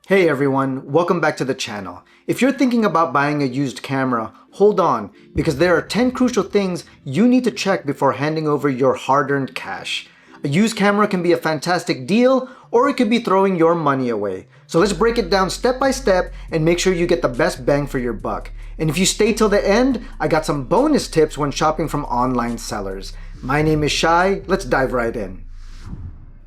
Hey everyone, welcome back to the channel. If you're thinking about buying a used camera, hold on, because there are 10 crucial things you need to check before handing over your hard-earned cash. A used camera can be a fantastic deal, or it could be throwing your money away. So let's break it down step by step and make sure you get the best bang for your buck. And if you stay till the end, I got some bonus tips when shopping from online sellers. My name is Shai, let's dive right in.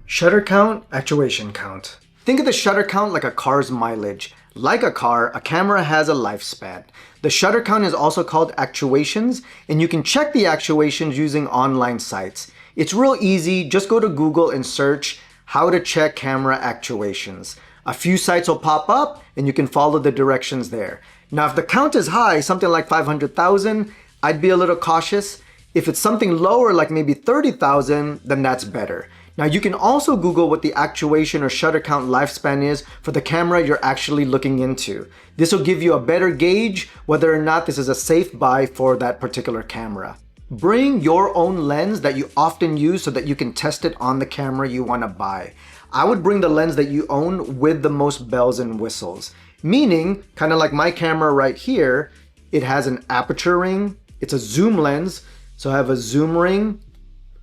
Shutter count, actuation count. Think of the shutter count like a car's mileage. Like a car, a camera has a lifespan. The shutter count is also called actuations, and you can check the actuations using online sites. It's real easy, just go to Google and search how to check camera actuations. A few sites will pop up and you can follow the directions there. Now if the count is high, something like 500,000, I'd be a little cautious. If it's something lower, like maybe 30,000, then that's better. Now you can also Google what the actuation or shutter count lifespan is for the camera you're actually looking into. This will give you a better gauge whether or not this is a safe buy for that particular camera. Bring your own lens that you often use so that you can test it on the camera you want to buy. I would bring the lens that you own with the most bells and whistles. Meaning, kind of like my camera right here, it has an aperture ring, it's a zoom lens, so I have a zoom ring,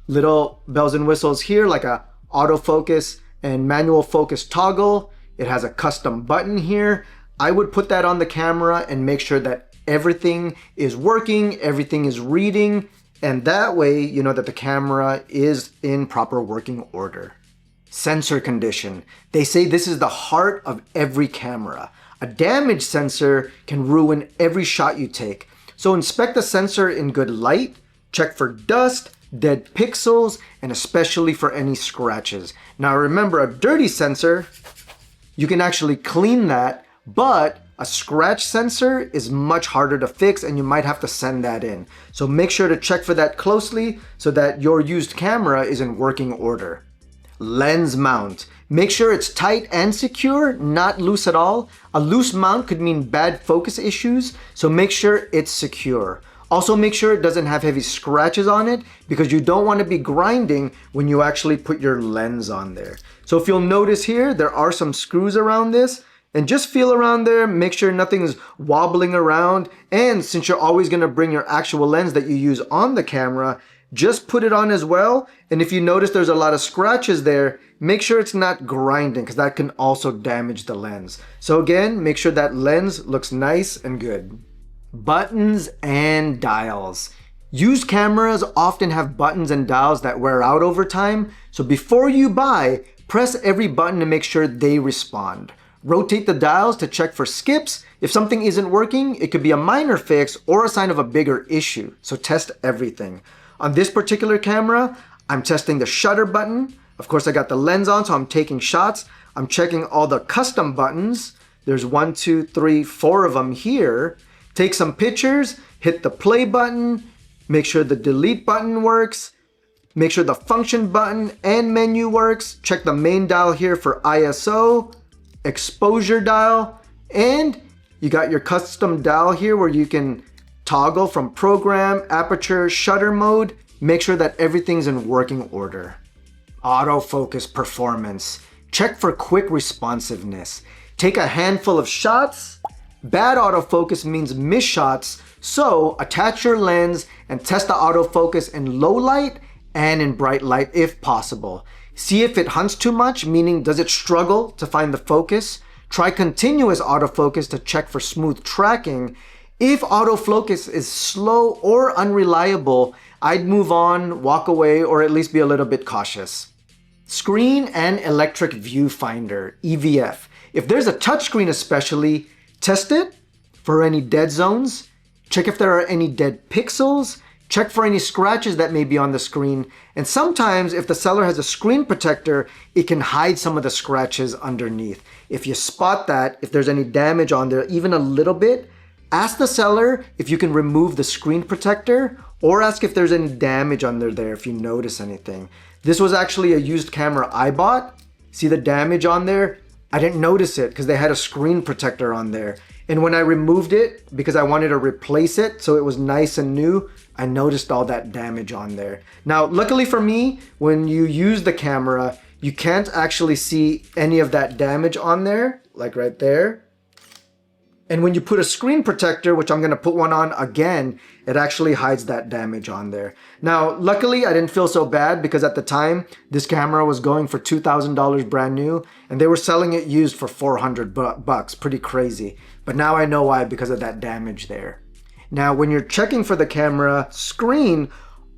little bells and whistles here like a autofocus and manual focus toggle. It has a custom button here. I would put that on the camera and make sure that everything is working, everything is reading, and that way you know that the camera is in proper working order. Sensor condition. They say this is the heart of every camera. A damaged sensor can ruin every shot you take. So inspect the sensor in good light, check for dust, dead pixels, and especially for any scratches. Now remember, a dirty sensor, you can actually clean that, but a scratch sensor is much harder to fix and you might have to send that in. So make sure to check for that closely so that your used camera is in working order. Lens mount. Make sure it's tight and secure, not loose at all. A loose mount could mean bad focus issues, so make sure it's secure. Also make sure it doesn't have heavy scratches on it because you don't want to be grinding when you actually put your lens on there. So if you'll notice here, there are some screws around this, and just feel around there, make sure nothing's wobbling around. And since you're always going to bring your actual lens that you use on the camera, just put it on as well. And if you notice there's a lot of scratches there, make sure it's not grinding because that can also damage the lens. So again, make sure that lens looks nice and good. Buttons and dials. Used cameras often have buttons and dials that wear out over time, so before you buy, press every button to make sure they respond. Rotate the dials to check for skips. If something isn't working, it could be a minor fix or a sign of a bigger issue, so test everything. On this particular camera, I'm testing the shutter button. Of course, I got the lens on, so I'm taking shots. I'm checking all the custom buttons. There's 1, 2, 3, 4 of them here. Take some pictures, hit the play button, make sure the delete button works, make sure the function button and menu works, check the main dial here for ISO, exposure dial, and you got your custom dial here where you can toggle from program, aperture, shutter mode. Make sure that everything's in working order. Autofocus performance. Check for quick responsiveness. Take a handful of shots. Bad autofocus means missed shots, so attach your lens and test the autofocus in low light and in bright light if possible. See if it hunts too much, meaning does it struggle to find the focus? Try continuous autofocus to check for smooth tracking. If autofocus is slow or unreliable, I'd move on, walk away, or at least be a little bit cautious. Screen and electric viewfinder, EVF. If there's a touchscreen especially, test it for any dead zones, check if there are any dead pixels, check for any scratches that may be on the screen, and sometimes if the seller has a screen protector, it can hide some of the scratches underneath. If you spot that, if there's any damage on there, even a little bit, ask the seller if you can remove the screen protector or ask if there's any damage under there if you notice anything. This was actually a used camera I bought. See the damage on there? I didn't notice it because they had a screen protector on there. And when I removed it, because I wanted to replace it so it was nice and new, I noticed all that damage on there. Now, luckily for me, when you use the camera, you can't actually see any of that damage on there, like right there. And when you put a screen protector, which I'm gonna put one on again, it actually hides that damage on there. Now, luckily I didn't feel so bad because at the time, this camera was going for $2,000 brand new and they were selling it used for 400 bucks, pretty crazy. But now I know why, because of that damage there. Now, when you're checking for the camera screen,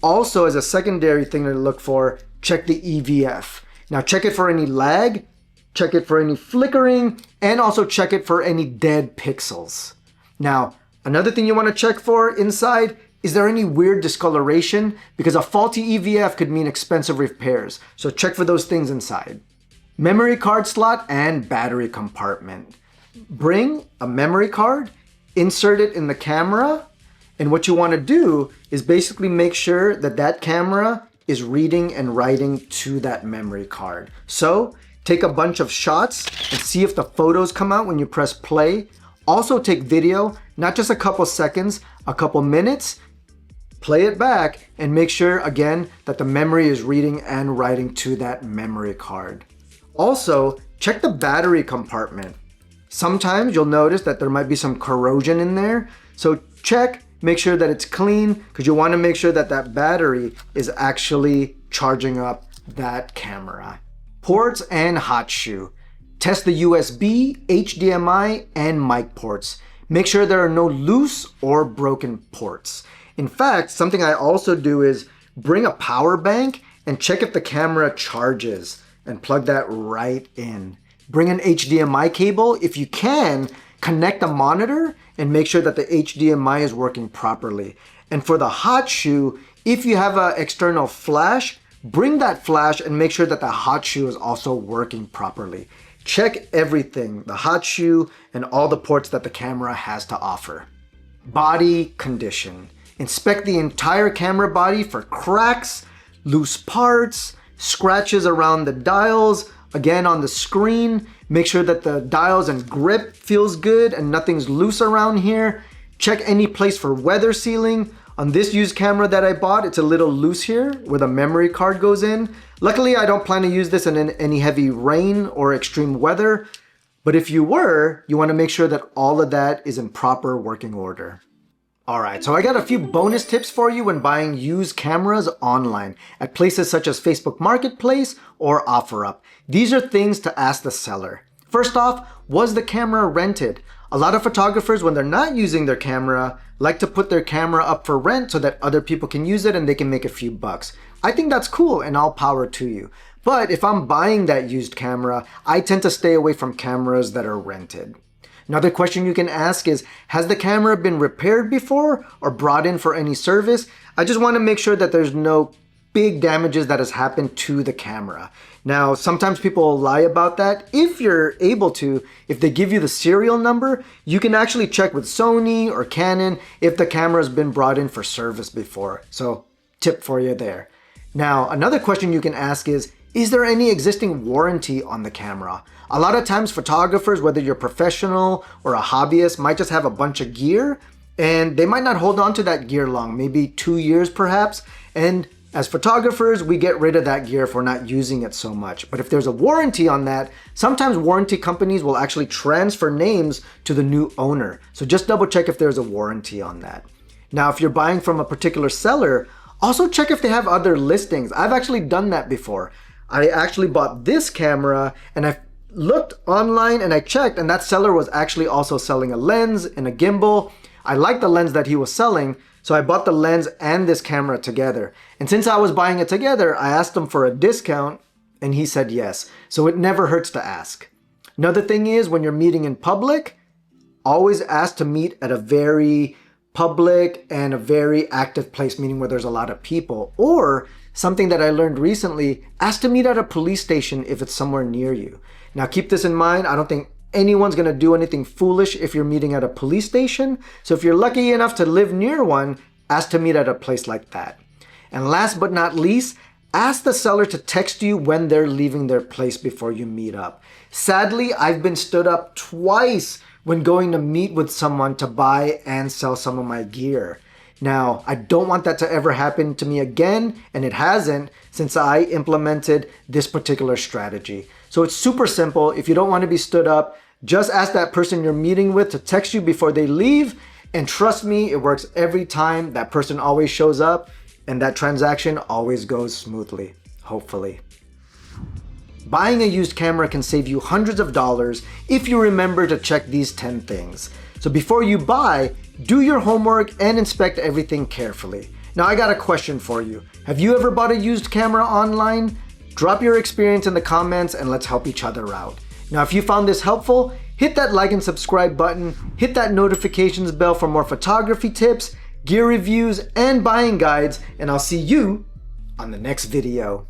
also as a secondary thing to look for, check the EVF. Now check it for any lag, check it for any flickering, and also check it for any dead pixels. Now, another thing you want to check for inside, is there any weird discoloration? Because a faulty EVF could mean expensive repairs, so check for those things inside. Memory card slot and battery compartment. Bring a memory card, insert it in the camera, and what you want to do is basically make sure that that camera is reading and writing to that memory card. So, take a bunch of shots and see if the photos come out when you press play. Also take video, not just a couple seconds, a couple minutes. Play it back and make sure again that the memory is reading and writing to that memory card. Also, check the battery compartment. Sometimes you'll notice that there might be some corrosion in there. So check, make sure that it's clean, because you want to make sure that that battery is actually charging up that camera. Ports and hot shoe. Test the USB, HDMI, and mic ports. Make sure there are no loose or broken ports. In fact, something I also do is bring a power bank and check if the camera charges and plug that right in. Bring an HDMI cable. If you can, connect a monitor and make sure that the HDMI is working properly. And for the hot shoe, if you have an external flash, bring that flash and make sure that the hot shoe is also working properly. Check everything, the hot shoe and all the ports that the camera has to offer. Body condition. Inspect the entire camera body for cracks, loose parts, scratches around the dials, again on the screen. Make sure that the dials and grip feels good and nothing's loose around here. Check any place for weather sealing. On this used camera that I bought, it's a little loose here where the memory card goes in. Luckily, I don't plan to use this in any heavy rain or extreme weather. But if you were, you want to make sure that all of that is in proper working order. Alright, so I got a few bonus tips for you when buying used cameras online at places such as Facebook Marketplace or OfferUp. These are things to ask the seller. First off, was the camera rented? A lot of photographers, when they're not using their camera, like to put their camera up for rent so that other people can use it and they can make a few bucks. I think that's cool and all power to you. But if I'm buying that used camera, I tend to stay away from cameras that are rented. Another question you can ask is, has the camera been repaired before or brought in for any service? I just want to make sure that there's no big damages that has happened to the camera. Now, sometimes people will lie about that. If you're able to, if they give you the serial number, you can actually check with Sony or Canon if the camera has been brought in for service before. So, tip for you there. Now, another question you can ask is there any existing warranty on the camera? A lot of times photographers, whether you're professional or a hobbyist, might just have a bunch of gear and they might not hold on to that gear long, maybe 2 years perhaps. And as photographers, we get rid of that gear if we're not using it so much. But if there's a warranty on that, sometimes warranty companies will actually transfer names to the new owner. So just double check if there's a warranty on that. Now, if you're buying from a particular seller, also check if they have other listings. I've actually done that before. I actually bought this camera and I looked online and I checked, and that seller was actually also selling a lens and a gimbal. I liked the lens that he was selling, so I bought the lens and this camera together. And since I was buying it together, I asked him for a discount and he said yes. So it never hurts to ask. Another thing is, when you're meeting in public, always ask to meet at a very public and a very active place, meaning where there's a lot of people. Or something that I learned recently, ask to meet at a police station if it's somewhere near you. Now keep this in mind, I don't think anyone's gonna do anything foolish if you're meeting at a police station. So if you're lucky enough to live near one, ask to meet at a place like that. And last but not least, ask the seller to text you when they're leaving their place before you meet up. Sadly, I've been stood up twice when going to meet with someone to buy and sell some of my gear. Now, I don't want that to ever happen to me again, and it hasn't since I implemented this particular strategy. So it's super simple. If you don't want to be stood up, just ask that person you're meeting with to text you before they leave, and trust me, it works every time. That person always shows up, and that transaction always goes smoothly, hopefully. Buying a used camera can save you hundreds of dollars if you remember to check these 10 things. So before you buy, do your homework and inspect everything carefully. Now I got a question for you. Have you ever bought a used camera online? Drop your experience in the comments and let's help each other out. Now if you found this helpful, hit that like and subscribe button, hit that notifications bell for more photography tips, gear reviews, and buying guides, and I'll see you on the next video.